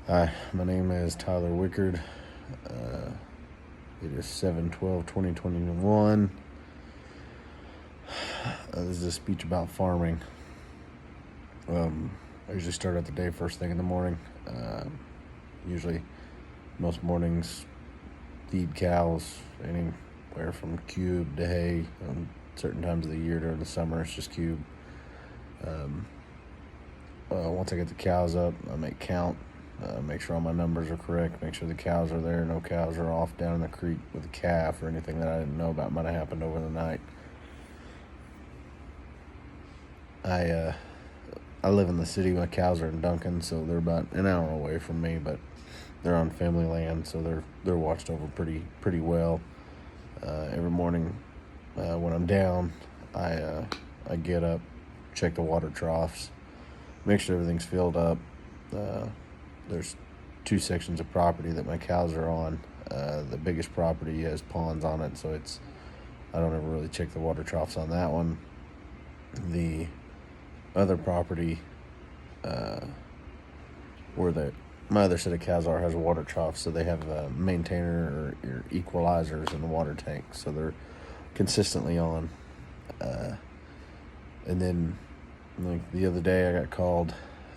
Hi, my name is Tyler Wickard. It is 7/12/2021. This is a speech about farming. I usually start out the day first thing in the morning. Usually, most mornings, feed cows anywhere from cube to hay. Certain times of the year during the summer, it's just cube. Once I get the cows up, I make count. Make sure all my numbers are correct, make sure the cows are there, no cows are off down in the creek with a calf or anything that I didn't know about might have happened over the night. I live in the city. My cows are in Duncan, so they're about an hour away from me, but they're on family land, so they're watched over pretty well. Every morning when I'm down, I get up, check the water troughs, make sure everything's filled up. There's two sections of property that my cows are on. The biggest property has ponds on it, so I don't ever really check the water troughs on that one. The other property, where my other set of cows has a water trough, so they have a maintainer or equalizers in the water tank, so they're consistently on. And then, like the other day, I got called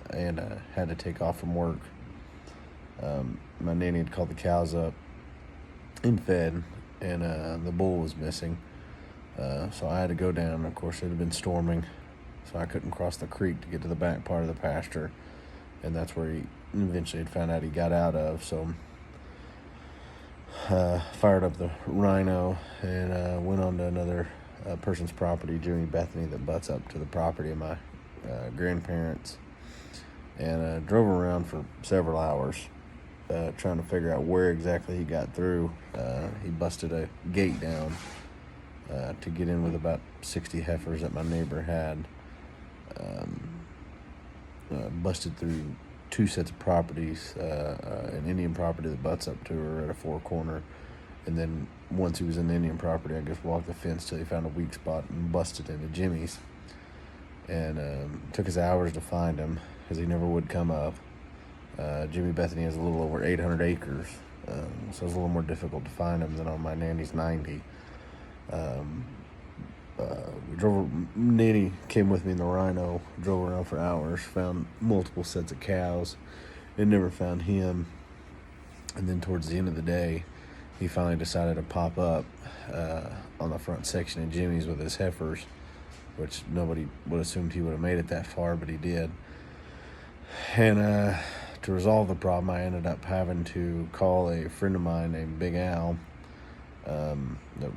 and had to take off from work. My nanny had called the cows up and fed, and the bull was missing. So I had to go down. Of course, it had been storming, so I couldn't cross the creek to get to the back part of the pasture, and that's where he eventually had found out he got out of. So fired up the Rhino and went on to another person's property, Jimmy Bethany, that butts up to the property of my grandparents, and drove around for several hours trying to figure out where exactly he got through. He busted a gate down to get in with about 60 heifers that my neighbor had. Busted through two sets of properties, an Indian property that butts up to her at a four corner, and then once he was in the Indian property, I guess walked the fence till he found a weak spot and busted into Jimmy's. And took us hours to find him because he never would come up. Jimmy Bethany has a little over 800 acres, so it was a little more difficult to find him than on my nanny's 90. Nanny came with me in the Rhino, drove around for hours, found multiple sets of cows, and never found him. And then towards the end of the day, he finally decided to pop up on the front section of Jimmy's with his heifers, which nobody would have assumed he would have made it that far, but he did. And to resolve the problem, I ended up having to call a friend of mine named Big Al that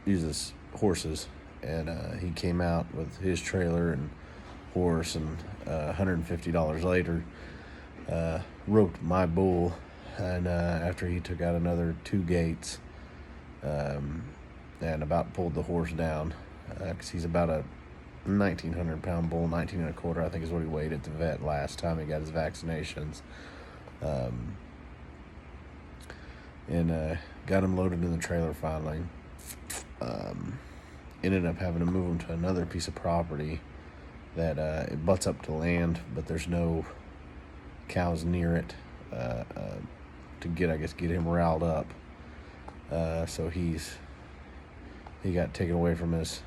uses horses, and he came out with his trailer and horse, and $150 later roped my bull, and after he took out another two gates and about pulled the horse down, because he's about a 1,900 pound bull, 19 and a quarter, I think is what he weighed at the vet last time he got his vaccinations. And got him loaded in the trailer finally. Ended up having to move him to another piece of property that it butts up to land, but there's no cows near it to get him riled up. So he got taken away from his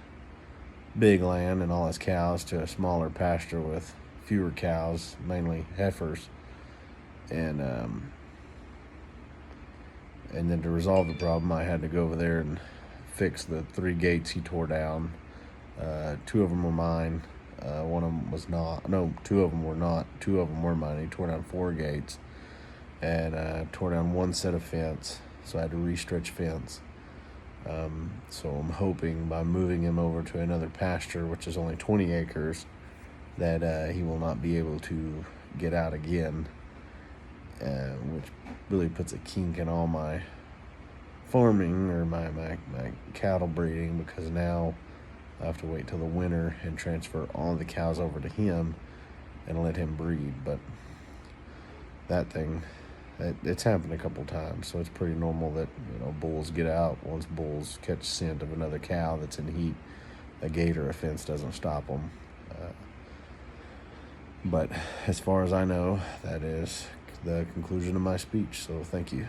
big land and all his cows to a smaller pasture with fewer cows, mainly heifers. And then to resolve the problem, I had to go over there and fix the three gates he tore down. Two of them were mine. One of them was not. No, two of them were not. Two of them were mine. He tore down four gates and tore down one set of fence, so I had to re-stretch fence. So I'm hoping by moving him over to another pasture, which is only 20 acres, that he will not be able to get out again, which really puts a kink in all my farming or my cattle breeding, because now I have to wait till the winter and transfer all the cows over to him and let him breed. But that thing, it's happened a couple times, so it's pretty normal that bulls get out. Once bulls catch scent of another cow that's in heat, a gate or a fence doesn't stop them. But as far as I know, that is the conclusion of my speech. So thank you.